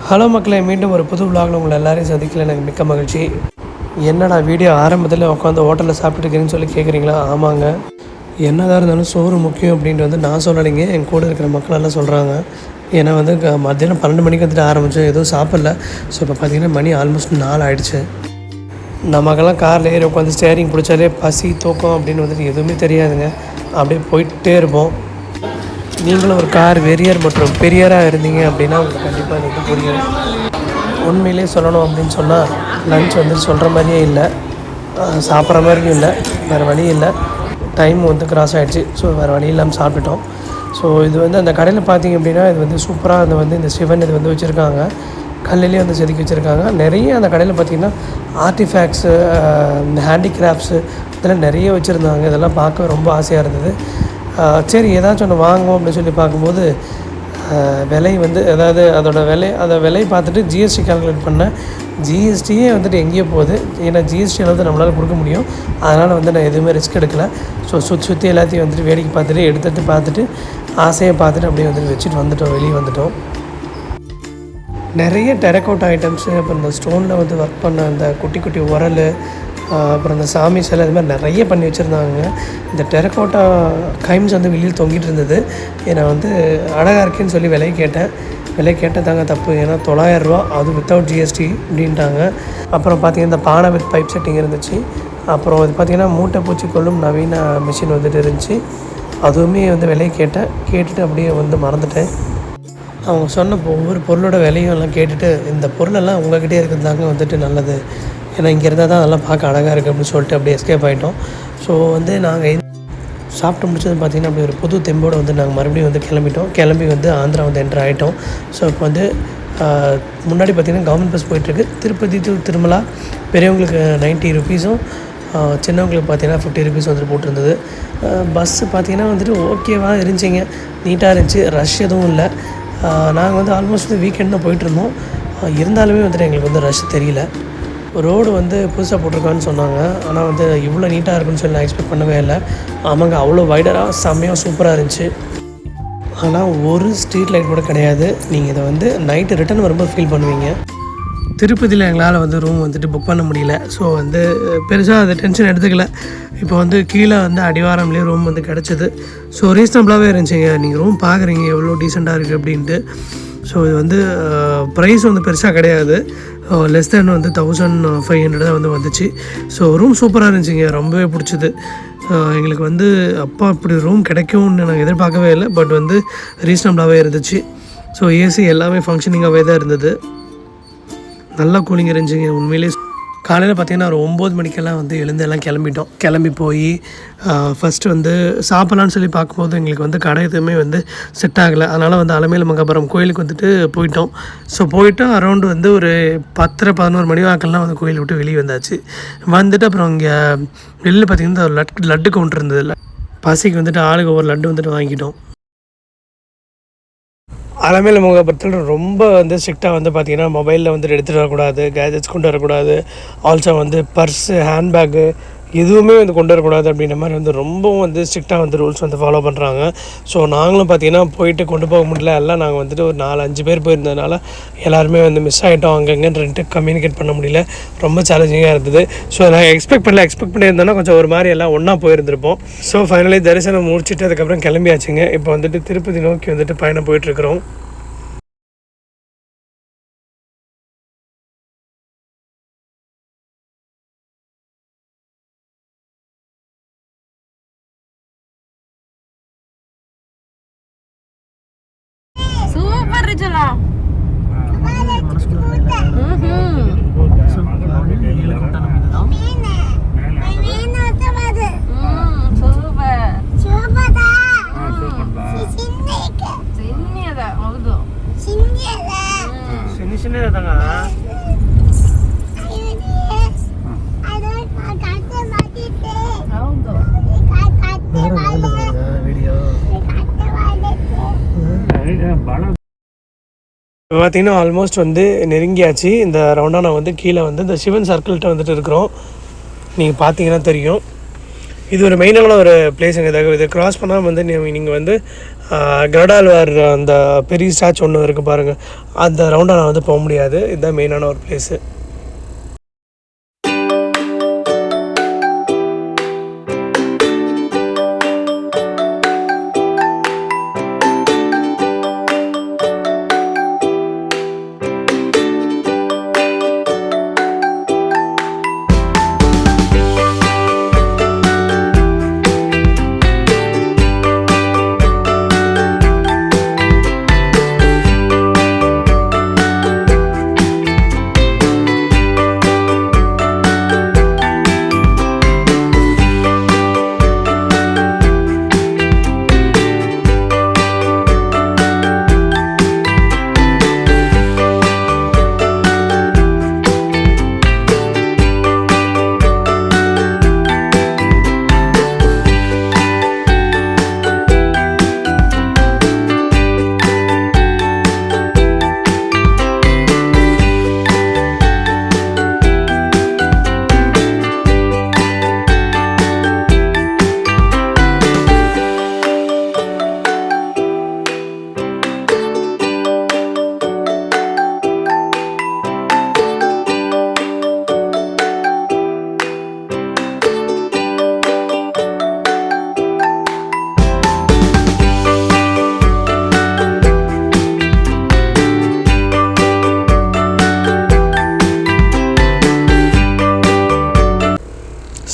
Hello மக்களே, மீண்டும் ஒரு புது விலாகில் உங்களை எல்லாரையும் சந்திக்கல எனக்கு மிக்க மகிழ்ச்சி. என்னடா வீடியோ ஆரம்பத்தில் உட்காந்து ஹோட்டலில் சாப்பிட்டுருக்கேன்னு சொல்லி கேட்குறீங்களா? ஆமாங்க, என்னதான் இருந்தாலும் சோறு முக்கியம் அப்படின்ட்டு வந்து நான் சொல்லலைங்க, என் கூட இருக்கிற மக்கள் எல்லாம் சொல்கிறாங்க. ஏன்னா வந்து மத்தியானம் 12 மணிக்கு வந்துட்டு ஆரம்பித்தோம், எதுவும் சாப்பிடல. ஸோ இப்போ பார்த்திங்கன்னா மணி ஆல்மோஸ்ட் 4 ஆகிடுச்சு. நமக்கெல்லாம் காரில் ஏறி உட்காந்து ஸ்டேரிங் பிடிச்சாலே பசி தூக்கம் அப்படின்னு வந்துட்டு எதுவுமே தெரியாதுங்க. அப்படியே போயிட்டே இருப்போம். நீங்களும் ஒரு கார் வெறியர் மற்றும் பெரியராக இருந்தீங்க அப்படின்னா உங்களுக்கு கண்டிப்பாக இது வந்து புரியும். உண்மையிலே சொல்லணும் அப்படின்னு சொன்னால் லன்ச் வந்து சொல்கிற மாதிரியே இல்லை, சாப்பிட்ற மாதிரியும் இல்லை, வேறு வழி இல்லை. டைம் வந்து கிராஸ் ஆகிடுச்சு. ஸோ வேறு வழி இல்லாமல் சாப்பிட்டுட்டோம். ஸோ இது வந்து அந்த கடையில் பார்த்திங்க அப்படின்னா இது வந்து சூப்பராக அது வந்து இந்த சிவன் இது வந்து வச்சுருக்காங்க, கல்லிலே வந்து செதுக்கி வச்சுருக்காங்க. நிறைய அந்த கடையில் பார்த்திங்கன்னா ஆர்டிஃபேக்ட்ஸு, இந்த ஹேண்டிகிராஃப்ட்ஸு இதெல்லாம் நிறைய வச்சுருந்தாங்க. இதெல்லாம் பார்க்க ரொம்ப ஆசையாக இருந்தது. சரி ஏதாச்சும் ஒன்று வாங்குவோம் அப்படின்னு சொல்லி பார்க்கும்போது விலை வந்து அதாவது அதை விலை பார்த்துட்டு ஜிஎஸ்டி கால்குலேட் பண்ணேன். ஜிஎஸ்டியே வந்துட்டு எங்கேயோ போகுது. ஏன்னா ஜிஎஸ்டி அளவு நம்மளால் கொடுக்க முடியும். அதனால் வந்து நான் எதுவுமே ரிஸ்க் எடுக்கலை. ஸோ சுற்றி எல்லாத்தையும் வந்துட்டு வேடிக்கை பார்த்துட்டு ஆசையை பார்த்துட்டு அப்படியே வந்துட்டு வச்சுட்டு வந்துட்டோம், வெளியே வந்துட்டோம். நிறைய டெரக்கோட்டா ஐட்டம்ஸு, அப்புறம் இந்த ஸ்டோனில் வந்து ஒர்க் பண்ண அந்த குட்டி குட்டி உரல், அப்புறம் இந்த சாமி சிலை, இது மாதிரி நிறைய பண்ணி வச்சுருந்தாங்க. இந்த டெரக்கோட்டா கைம்ஸ் வந்து வெளியில் தொங்கிட்டு இருந்தது. நான் வந்து அழகாக இருக்கேன்னு சொல்லி விலை கேட்டதாங்க தப்பு. ஏன்னா 900 ரூபா, அது வித்தவுட் ஜிஎஸ்டி அப்படின்ட்டாங்க. அப்புறம் பார்த்திங்கன்னா இந்த பானை வித் பைப் செட்டிங் இருந்துச்சு. அப்புறம் இது பார்த்திங்கன்னா மூட்டை பூச்சி கொள்ளும் நவீன மிஷின் வந்துட்டு இருந்துச்சு. அதுவுமே வந்து விலை கேட்டுட்டு அப்படியே வந்து மறந்துட்டேன். அவங்க சொன்ன ஒவ்வொரு பொருளோட விலையும் எல்லாம் கேட்டுட்டு, இந்த பொருளெல்லாம் உங்கள்கிட்டே இருக்கிறது தாங்க வந்துட்டு நல்லது, ஏன்னா இங்கே இருந்தால் தான் அதெல்லாம் பார்க்க அழகாக இருக்குது அப்படின்னு சொல்லிட்டு அப்படியே எஸ்கேப் ஆகிட்டோம். ஸோ வந்து நாங்கள் சாப்பிட்டு முடிச்சது பார்த்திங்கன்னா அப்படி ஒரு புது தெம்போடு வந்து நாங்கள் மறுபடியும் வந்து கிளம்பி வந்து ஆந்திரா வந்து என்ட்ரு ஆகிட்டோம். ஸோ இப்போ வந்து முன்னாடி பார்த்திங்கன்னா கவர்மெண்ட் பஸ் போயிட்டுருக்கு. திருப்பதி டு திருமலா பெரியவங்களுக்கு 90 ருபீஸும், சின்னவங்களுக்கு பார்த்திங்கன்னா 50 ருபீஸ் வந்துட்டு போட்டிருந்தது. பஸ்ஸு பார்த்திங்கன்னா வந்துட்டு ஓகேவாக இருந்துச்சிங்க, நீட்டாக இருந்துச்சு, ரஷ் எதுவும் இல்லை. நாங்கள் வந்து ஆல்மோஸ்ட் வந்து வீக்கெண்ட் தான் போயிட்டுருந்தோம். இருந்தாலுமே வந்துட்டு எங்களுக்கு வந்து ரஷ் தெரியல. ரோடு வந்து புதுசாக போட்டிருக்கான்னு சொன்னாங்க, ஆனால் வந்து இவ்வளோ நீட்டாக இருக்குன்னு சொல்லி நான் எக்ஸ்பெக்ட் பண்ணவே இல்லை. ஆமாங்க, அவ்வளோ வைடராக செம்மையாக சூப்பராக இருந்துச்சு. ஆனால் ஒரு ஸ்ட்ரீட் லைட் கூட கிடையாது. நீங்கள் இதை வந்து நைட்டு ரிட்டர்ன் வரும்போது ஃபீல் பண்ணுவீங்க. திருப்பதியில் எங்களால் வந்து ரூம் வந்துட்டு புக் பண்ண முடியல. ஸோ வந்து பெருசாக அது டென்ஷன் எடுத்துக்கல. இப்போ வந்து கீழே வந்து அடிவாரம்லேயே ரூம் வந்து கிடச்சிது. ஸோ ரீசனபிளாகவே இருந்துச்சுங்க. நீங்கள் ரூம் பார்க்குறீங்க எவ்வளோ டீசெண்டாக இருக்குது அப்படின்ட்டு. ஸோ இது வந்து ப்ரைஸ் வந்து பெருசாக கிடையாது, லெஸ் தேன் வந்து 1500 தான் வந்து வந்துச்சு. ஸோ ரூம் சூப்பராக இருந்துச்சுங்க, ரொம்பவே பிடிச்சிது எங்களுக்கு. வந்து அப்பா இப்படி ரூம் கிடைக்கும்னு நாங்கள் எதிர்பார்க்கவே இல்லை. பட் வந்து ரீசனபிளாகவே இருந்துச்சு. ஸோ ஏசி எல்லாமே ஃபங்க்ஷனிங்காகவே தான் இருந்தது. நல்லா கூலிங் இருந்துச்சுங்க உண்மையிலே. காலையில் பார்த்திங்கன்னா ஒரு 9 மணிக்கெல்லாம் வந்து எல்லாம் கிளம்பி போய் ஃபஸ்ட்டு வந்து சாப்பிட்லான்னு சொல்லி பார்க்கும்போது எங்களுக்கு வந்து கடை எதுவுமே வந்து செட் ஆகலை. அதனால் வந்து அலமேலு மங்கபுரம் கோயிலுக்கு வந்துட்டு போயிட்டோம். ஸோ போயிட்டு அரௌண்டு வந்து ஒரு 10-11 மணி வாக்கெல்லாம் வந்து கோயில் விட்டு வெளியே வந்துட்டு அப்புறம் இங்கே வெளியில் பார்த்திங்கன்னா ஒரு லட்டு கவுண்டர் இருந்தது. பசிக்கு வந்துட்டு ஆளுக்கு ஒரு லட்டு வந்துட்டு வாங்கிட்டோம். அலமேலு மங்கபுரத்தில் ரொம்ப வந்து ஸ்ட்ரிக்டாக வந்து பார்த்திங்கன்னா மொபைலில் வந்துட்டு எடுத்துகிட்டு வரக்கூடாது, கேஜெட்ஸ் கொண்டு வரக்கூடாது, ஆல்சோ வந்து பர்ஸு, ஹேண்ட்பேக்கு எதுவுமே வந்து கொண்டு வரக்கூடாது அப்படின்ற மாதிரி வந்து ரொம்பவும் வந்து ஸ்ட்ரிக்டாக வந்து ரூல்ஸ் வந்து ஃபாலோ பண்ணுறாங்க. ஸோ நாங்களும் பார்த்திங்கன்னா போயிட்டு கொண்டு போக முடியல. எல்லாம் நாங்கள் வந்துட்டு ஒரு 4-5 பேர் போயிருந்ததுனால எல்லாருமே வந்து மிஸ் ஆகிட்டோம். அங்கங்கன்ட்டு கம்யூனிகேட் பண்ண முடியல, ரொம்ப சேலஞ்சிங்காக இருந்தது. ஸோ நாங்கள் எக்ஸ்பெக்ட் பண்ணியிருந்தோன்னா கொஞ்சம் ஒரு மாதிரி எல்லாம் ஒன்றா போயிருந்திருப்போம். ஸோ ஃபைனலி தரிசனம் முடிச்சுட்டு அதுக்கப்புறம் கிளம்பியாச்சுங்க. இப்போ வந்துட்டு திருப்பதி நோக்கி வந்துட்டு பயணம் போயிட்டுருக்குறோம். இப்போ பார்த்திங்கன்னா ஆல்மோஸ்ட் வந்து நெருங்கியாச்சு. இந்த ரவுண்டாக நான் வந்து கீழே வந்து இந்த சிவன் சர்க்கிள்கிட்ட வந்துட்டு இருக்கிறோம். நீங்கள் பார்த்தீங்கன்னா தெரியும். இது ஒரு மெயினான ஒரு பிளேஸுங்க. இதை க்ராஸ் பண்ணாமல் வந்து நீங்கள் வந்து கருடாழ்வார் அந்த பெரிய ஸ்டாச்சு ஒன்று இருக்குது பாருங்கள், அந்த ரவுண்டாக நான் வந்து போக முடியாது. இதுதான் மெயினான ஒரு பிளேஸு.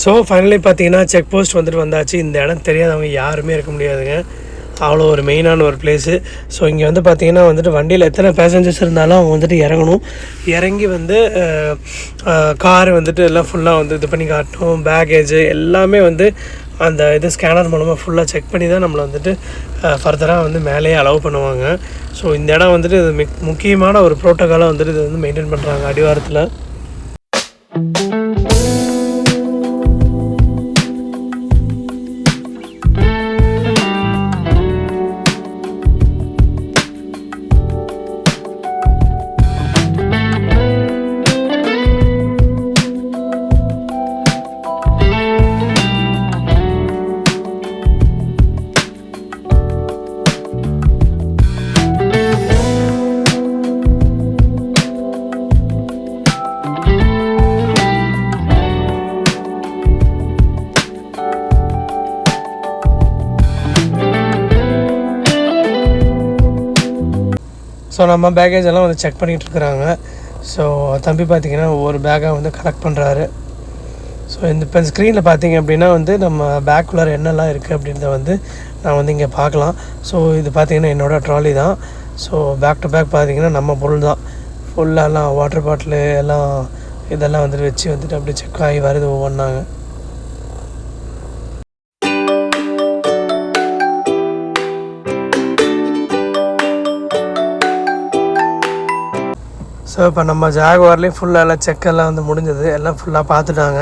ஸோ ஃபைனலி பார்த்தீங்கன்னா செக் போஸ்ட் வந்துட்டு வந்தாச்சு. இந்த இடம் தெரியாதவங்க யாருமே இருக்க முடியாதுங்க, அவ்வளோ ஒரு மெயினான ஒரு பிளேஸு. ஸோ இங்கே வந்து பார்த்திங்கன்னா வந்துட்டு வண்டியில் எத்தனை பேசஞ்சர்ஸ் இருந்தாலும் அவங்க வந்துட்டு இறங்கணும். இறங்கி வந்து கார் வந்துட்டு எல்லாம் ஃபுல்லாக வந்து இது பண்ணி காட்டணும். பேக்கேஜு எல்லாமே வந்து அந்த இது ஸ்கேனர் மூலமாக ஃபுல்லாக செக் பண்ணி தான் நம்மளை வந்துட்டு ஃபர்தராக வந்து மேலேயே அலோவ் பண்ணுவாங்க. ஸோ இந்த இடம் வந்துட்டு இது முக்கியமான ஒரு ப்ரோட்டோக்காலாக வந்துட்டு இது வந்து மெயின்டைன் பண்ணுறாங்க அடிவாரத்தில். ஸோ நம்ம பேக்கேஜ் எல்லாம் வந்து செக் பண்ணிகிட்ருக்குறாங்க. ஸோ தம்பி பார்த்திங்கன்னா ஒவ்வொரு பேக்காக வந்து கலெக்ட் பண்ணுறாரு. ஸோ இப்போ ஸ்க்ரீனில் பார்த்திங்க அப்படின்னா வந்து நம்ம பேக்குள்ளார என்னெல்லாம் இருக்குது அப்படின்றத வந்து நான் வந்து இங்கே பார்க்கலாம். ஸோ இது பார்த்திங்கன்னா என்னோடய ட்ராலி தான். ஸோ பேக் டு பேக் பார்த்திங்கன்னா நம்ம பொருள் தான் ஃபுல்லாலாம், வாட்டர் பாட்டிலு எல்லாம் இதெல்லாம் வந்துட்டு வச்சு வந்துட்டு அப்படியே செக் ஆகி வருது ஒவ்வொன்றாங்க. ஸோ இப்போ நம்ம ஜாகுவார்லேயும் ஃபுல்லாக எல்லாம் செக்கெல்லாம் வந்து முடிஞ்சது, எல்லாம் ஃபுல்லாக பார்த்துட்டாங்க.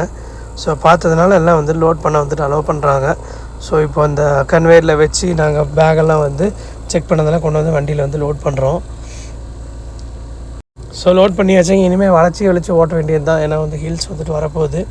ஸோ பார்த்ததுனால எல்லாம் வந்து லோட் பண்ண வந்துட்டு அலோவ் பண்ணுறாங்க. ஸோ இப்போ அந்த கன்வேயரில் வச்சு நாங்கள் பேக்கெல்லாம் வந்து செக் பண்ணதெல்லாம் கொண்டு வந்து வண்டியில் வந்து லோட் பண்ணுறோம். ஸோ லோட் பண்ணியாச்சு. இனிமேல் வளைச்சி ஓட்ட வேண்டியது தான், ஏன்னா வந்து ஹில்ஸ் வந்துட்டு வரப்போகுது.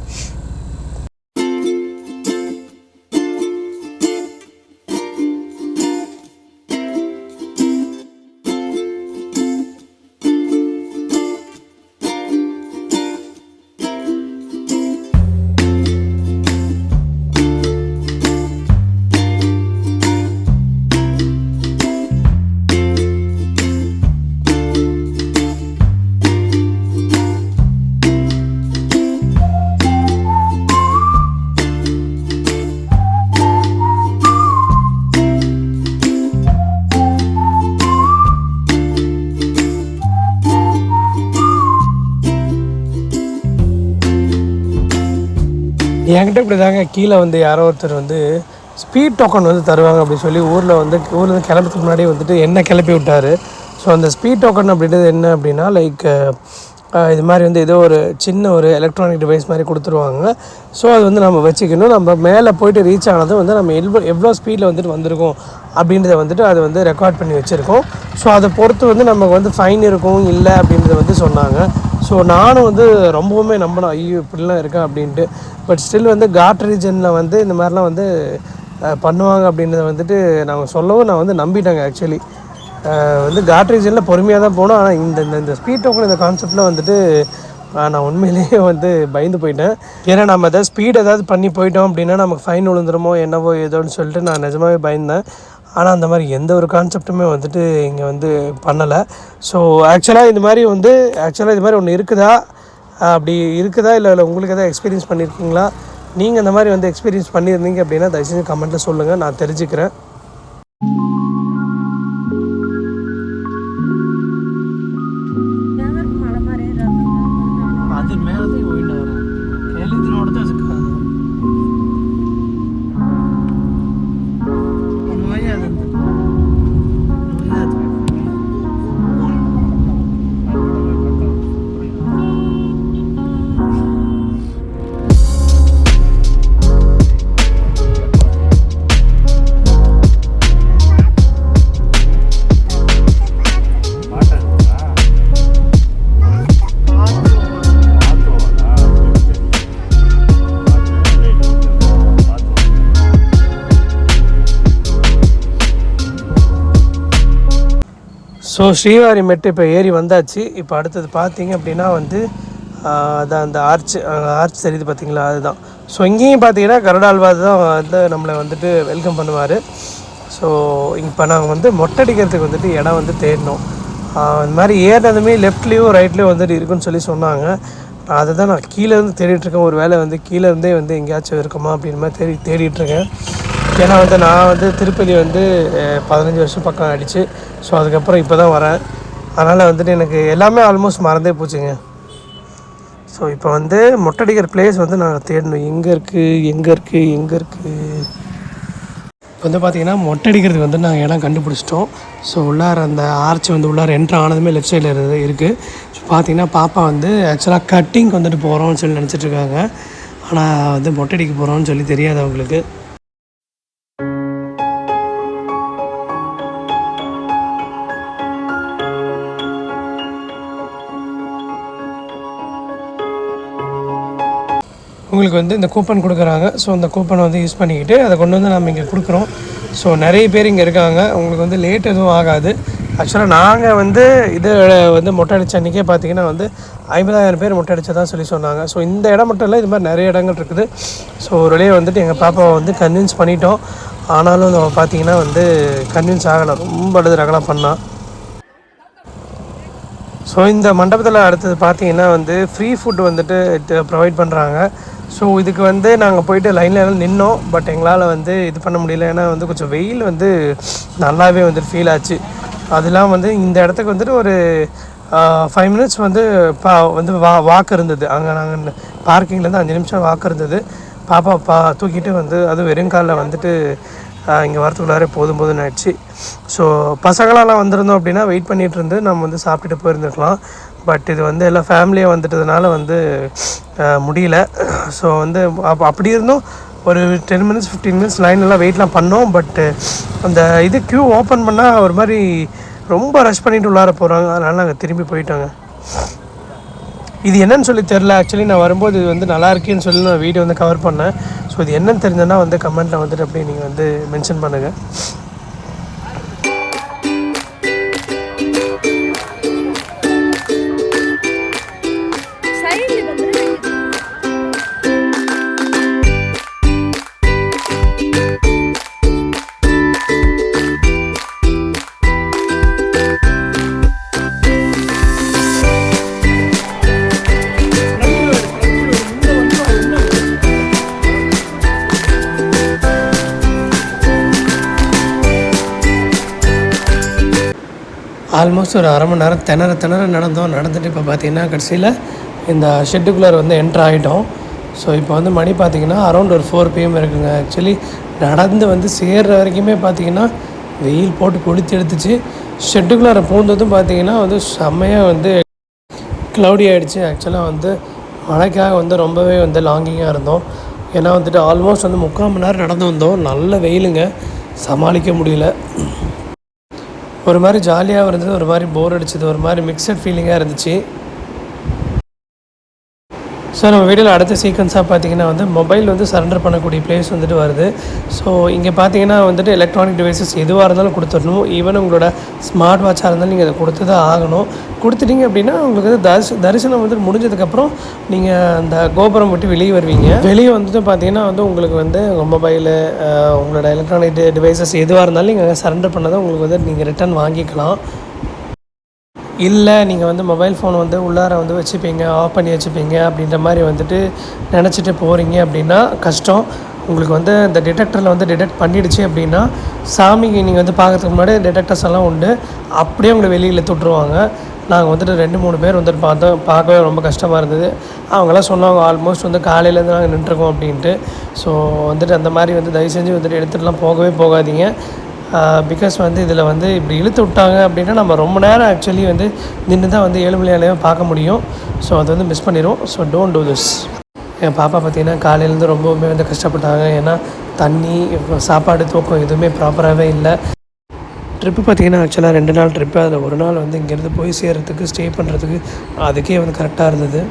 என்கிட்ட இப்படி தாங்க கீழே வந்து யாரோ ஒருத்தர் வந்து ஸ்பீட் டோக்கன் வந்து தருவாங்க அப்படின்னு சொல்லி ஊர்லேருந்து கிளம்புறதுக்கு முன்னாடி வந்துட்டு என்ன கிளப்பி விட்டார். ஸோ அந்த ஸ்பீட் டோக்கன் அப்படின்றது என்ன அப்படின்னா லைக் இது மாதிரி வந்து ஏதோ ஒரு சின்ன ஒரு எலக்ட்ரானிக் டிவைஸ் மாதிரி கொடுத்துருவாங்க. ஸோ அது வந்து நம்ம வச்சுக்கணும். நம்ம மேலே போய்ட்டு ரீச் ஆனது வந்து நம்ம எவ்வளோ ஸ்பீடில் வந்துட்டு வந்திருக்கோம் அப்படின்றத வந்துட்டு அதை வந்து ரெக்கார்ட் பண்ணி வச்சுருக்கோம். ஸோ அதை பொறுத்து வந்து நமக்கு வந்து ஃபைன் இருக்கும் இல்லை அப்படின்றத வந்து சொன்னாங்க. ஸோ நானும் வந்து ரொம்பவுமே நம்பினேன், ஐயோ இப்படிலாம் இருக்கா அப்படின்ட்டு. பட் ஸ்டில் வந்து காட் ரீஜனில் வந்து இந்த மாதிரிலாம் வந்து பண்ணுவாங்க அப்படின்றத வந்துட்டு நாங்கள் சொல்லவும் நான் வந்து நம்பிட்டேங்க. ஆக்சுவலி வந்து காட் ரீஜனில் பொறுமையாக தான் போனோம். ஆனால் இந்த ஸ்பீட் டோக்கன் இந்த கான்செப்டில் வந்துட்டு நான் உண்மையிலேயே வந்து பயந்து போயிட்டேன். ஏன்னா நம்ம எதாவது ஸ்பீட் ஏதாவது பண்ணி போயிட்டோம் அப்படின்னா நமக்கு ஃபைன் விழுந்துருமோ என்னவோ ஏதோன்னு சொல்லிட்டு நான் நிஜமாகவே பயந்தேன். ஆனால் அந்த மாதிரி எந்த ஒரு கான்செப்ட்டுமே வந்துட்டு இங்கே வந்து பண்ணலை. ஸோ ஆக்சுவலாக இது மாதிரி ஒன்று இருக்குதா, அப்படி இருக்குதா இல்லை உங்களுக்கு எதாவது எக்ஸ்பீரியன்ஸ் பண்ணியிருக்கீங்களா? நீங்கள் இந்த மாதிரி வந்து எக்ஸ்பீரியன்ஸ் பண்ணியிருந்தீங்க அப்படின்னா தயவுசெய்து கமெண்ட்டில் சொல்லுங்கள், நான் தெரிஞ்சுக்கிறேன். அது மேலே தான் போயிட்டு வரேன் எழுதினோட தான் அதுக்கு ஸோ ஸ்ரீவாரி மெட்டு இப்போ ஏறி வந்தாச்சு. இப்போ அடுத்தது பார்த்தீங்க அப்படின்னா வந்து அதான் அந்த ஆர்ச் தெரியுது பார்த்தீங்களா, அதுதான். ஸோ இங்கேயும் பார்த்தீங்கன்னா கருடாழ்வார் தான் வந்து நம்மளை வந்துட்டு வெல்கம் பண்ணுவார். ஸோ இப்போ நாங்கள் வந்து மொட்டை அடிக்கிறதுக்கு வந்துட்டு இடம் வந்து தேடினோம். இந்த மாதிரி ஏறினதுமே லெஃப்ட்லேயும் ரைட்லேயும் வந்துட்டு இருக்குன்னு சொல்லி சொன்னாங்க. அதை தான் நான் கீழேருந்து தேடிட்டுருக்கேன். ஒரு வேளை வந்து கீழேருந்தே வந்து எங்கேயாச்சும் இருக்குமா அப்படின்னு மாதிரி தேடிட்டுருக்கேன். ஏன்னா வந்து நான் வந்து திருப்பதி வந்து 15 வருஷம் பக்கம் ஆகிடுச்சு. ஸோ அதுக்கப்புறம் இப்போ தான் வரேன். அதனால் வந்துட்டு எனக்கு எல்லாமே ஆல்மோஸ்ட் மறந்தே போச்சுங்க. ஸோ இப்போ வந்து மொட்டடிக்கிற பிளேஸ் வந்து நான் தேடணும், எங்கே இருக்குது. இப்போ வந்து பார்த்திங்கன்னா மொட்டை அடிக்கிறதுக்கு வந்து நாங்கள் இடம் கண்டுபிடிச்சிட்டோம். ஸோ உள்ளார அந்த ஆர்ச் வந்து உள்ளார என்ட்ரு ஆனதுமே லெஃப்ட் சைடில் இருக்குது. ஸோ பார்த்திங்கன்னா பாப்பா வந்து ஆக்சுவலாக கட்டிங் வந்துட்டு போகிறோம்னு சொல்லி நினச்சிட்ருக்காங்க. ஆனால் வந்து மொட்டை அடிக்க போகிறோம்னு சொல்லி தெரியாது அவங்களுக்கு. உங்களுக்கு வந்து இந்த கூப்பன் கொடுக்குறாங்க. ஸோ அந்த கூப்பனை வந்து யூஸ் பண்ணிக்கிட்டு அதை கொண்டு வந்து நம்ம இங்கே கொடுக்குறோம். ஸோ நிறைய பேர் இங்கே இருக்காங்க. உங்களுக்கு வந்து லேட் எதுவும் ஆகாது. ஆக்சுவலாக நாங்கள் வந்து இது வந்து மொட்டை அடித்த அன்றைக்கே பார்த்திங்கன்னா வந்து 50,000 பேர் மொட்டை அடித்ததான் சொல்லி சொன்னாங்க. ஸோ இந்த இடம் மட்டும் இல்லை, இது மாதிரி நிறைய இடங்கள் இருக்குது. ஸோ ஒரு வழியாக வந்துட்டு எங்கள் பாப்பாவை வந்து கன்வின்ஸ் பண்ணிட்டோம். ஆனாலும் நம்ம பார்த்திங்கன்னா வந்து கன்வின்ஸ் ஆகலை, ரொம்ப அழுது ரகலாம் பண்ணால். ஸோ இந்த மண்டபத்தில் அடுத்தது பார்த்திங்கன்னா வந்து ஃப்ரீ ஃபுட் வந்துட்டு ப்ரொவைட் பண்ணுறாங்க. ஸோ இதுக்கு வந்து நாங்கள் போயிட்டு லைனில் நின்னோம். பட் எங்களால் வந்து இது பண்ண முடியல. ஏன்னா வந்து கொஞ்சம் வெயில் வந்து நல்லாவே வந்துட்டு ஃபீல் ஆச்சு. அதெல்லாம் வந்து இந்த இடத்துக்கு வந்துட்டு ஒரு 5 மினிட்ஸ் வந்து வாக்கு இருந்தது. அங்கே நாங்கள் பார்க்கிங்லேருந்து 5 நிமிஷம் வாக்கு இருந்தது. பாப்பா தூக்கிட்டு வந்து அதுவும் வெறுங்காலில் வந்துட்டு இங்கே வரத்துக்குள்ளாரே போதும்னு ஆயிடுச்சு. ஸோ பசங்களெல்லாம் வந்திருந்தோம் அப்படின்னா வெயிட் பண்ணிகிட்டு இருந்து நம்ம வந்து சாப்பிட்டுட்டு போயிருந்துருக்கலாம். பட் இது வந்து எல்லாம் ஃபேமிலியாக வந்துட்டதுனால வந்து முடியல. ஸோ வந்து அப்படி இருந்தும் ஒரு 10 மினிட்ஸ் 15 மினிட்ஸ் லைன்லாம் வெயிட்லாம் பண்ணோம். பட்டு அந்த இது க்யூ ஓப்பன் பண்ணால் ஒரு மாதிரி ரொம்ப ரஷ் பண்ணிட்டு உள்ளார போகிறாங்க. அதனால் நாங்கள் திரும்பி போயிட்டோங்க. இது என்னன்னு சொல்லி தெரில. ஆக்சுவலி நான் வரும்போது இது வந்து நல்லா இருக்குன்னு சொல்லி நான் வீடியோ வந்து கவர் பண்ணேன். ஸோ இது என்னன்னு தெரிஞ்சதுன்னா வந்து கமெண்ட்டில் வந்துட்டு அப்படியே நீங்கள் வந்து மென்ஷன் பண்ணுங்கள். ஆல்மோஸ்ட் ஒரு அரை மணி நேரம் திணற நடந்துட்டு இப்போ பார்த்திங்கன்னா கடைசியில் இந்த ஷெட்டுக்குள்ளே வந்து என்ட்ரு ஆகிட்டோம். ஸோ இப்போ வந்து மணி பார்த்திங்கன்னா அரௌண்ட் ஒரு 4 PM இருக்குங்க. ஆக்சுவலி நடந்து வந்து சேர்கிற வரைக்குமே பார்த்திங்கன்னா வெயில் போட்டு கொளுத்தி எடுத்துச்சு. ஷெட்டுக்குள்ளே பூந்ததும் பார்த்திங்கன்னா வந்து செம்மையாக வந்து க்ளவுடி ஆகிடுச்சு. ஆக்சுவலாக வந்து மழைக்காக வந்து ரொம்பவே வந்து லாங்கிங்காக இருந்தோம். ஏன்னா வந்துட்டு ஆல்மோஸ்ட் வந்து 3/4 மணி நேரம் நடந்து வந்தோம். நல்ல வெயிலுங்க, சமாளிக்க முடியல. ஒரு மாதிரி ஜாலியாகவும் இருந்தது, ஒரு மாதிரி போர் அடிச்சது, ஒரு மாதிரி மிக்சட் ஃபீலிங்காக இருந்துச்சு. ஸோ நம்ம வீடியோவில் அடுத்த சீக்வன்ஸாக பார்த்தீங்கன்னா வந்து மொபைல் வந்து சரண்டர் பண்ணக்கூடிய ப்ளேஸ் வந்துட்டு வருது. ஸோ இங்கே பார்த்தீங்கன்னா வந்துட்டு எலக்ட்ரானிக் டிவைசஸ் எதுவாக இருந்தாலும் கொடுத்துடணும். ஈவன் உங்களோட ஸ்மார்ட் வாட்சாக இருந்தாலும் நீங்கள் அதை கொடுத்து தான் ஆகணும். கொடுத்துட்டீங்க அப்படின்னா உங்களுக்கு வந்து தரிசனம் வந்து முடிஞ்சதுக்கப்புறம் நீங்கள் அந்த கோபுரம் விட்டு வெளியே வருவீங்க. வெளியே வந்துட்டு பார்த்தீங்கன்னா வந்து உங்களுக்கு வந்து உங்கள் மொபைலு உங்களோட எலக்ட்ரானிக் டிவைசஸ் எதுவாக இருந்தாலும் நீங்கள் சரண்டர் பண்ணதை உங்களுக்கு வந்து நீங்கள் ரிட்டர்ன் வாங்கிக்கலாம். இல்லை நீங்கள் வந்து மொபைல் ஃபோன் வந்து உள்ளார வந்து வச்சுப்பீங்க, ஆஃப் பண்ணி வச்சுப்பீங்க அப்படின்ற மாதிரி வந்துட்டு நினச்சிட்டு போகிறீங்க அப்படின்னா கஷ்டம். உங்களுக்கு வந்து இந்த டிடெக்டரில் வந்து டிடெக்ட் பண்ணிடுச்சு அப்படின்னா சாமிக்கு நீங்கள் வந்து பார்க்கறதுக்கு முன்னாடி டிடெக்டர்ஸ் எல்லாம் உண்டு, அப்படியே உங்களை வெளியில் தொட்டுருவாங்க. நாங்கள் வந்துட்டு 2-3 பேர் வந்துட்டு பார்த்தோம். பார்க்கவே ரொம்ப கஷ்டமாக இருந்தது. அவங்களாம் சொன்னாங்க ஆல்மோஸ்ட் வந்து காலையிலேருந்து நாங்கள் நின்றுருக்கோம் அப்படின்ட்டு. ஸோ வந்துட்டு அந்த மாதிரி வந்து தயவு செஞ்சு வந்துட்டு எடுத்துகிட்டுலாம் போகவே போகாதீங்க. பிகாஸ் வந்து இதில் வந்து இப்படி இழுத்து விட்டாங்க அப்படின்னா நம்ம ரொம்ப நேரம் ஆக்சுவலி வந்து நின்று தான் வந்து ஏழுமலையாலேயே பார்க்க முடியும். ஸோ அது வந்து மிஸ் பண்ணிடும். So don't do this. என் பாப்பா பார்த்திங்கன்னா காலையிலேருந்து ரொம்பவுமே வந்து கஷ்டப்பட்டாங்க. ஏன்னா தண்ணி, சாப்பாடு, தூக்கம் எதுவுமே ப்ராப்பராகவே இல்லை. ட்ரிப்பு பார்த்திங்கன்னா ஆக்சுவலாக 2 நாள் ட்ரிப்பு. அதில் ஒரு நாள் வந்து இங்கேருந்து போய் சேர்கிறதுக்கு ஸ்டே பண்ணுறதுக்கு அதுக்கே வந்து கரெக்டாக இருந்தது.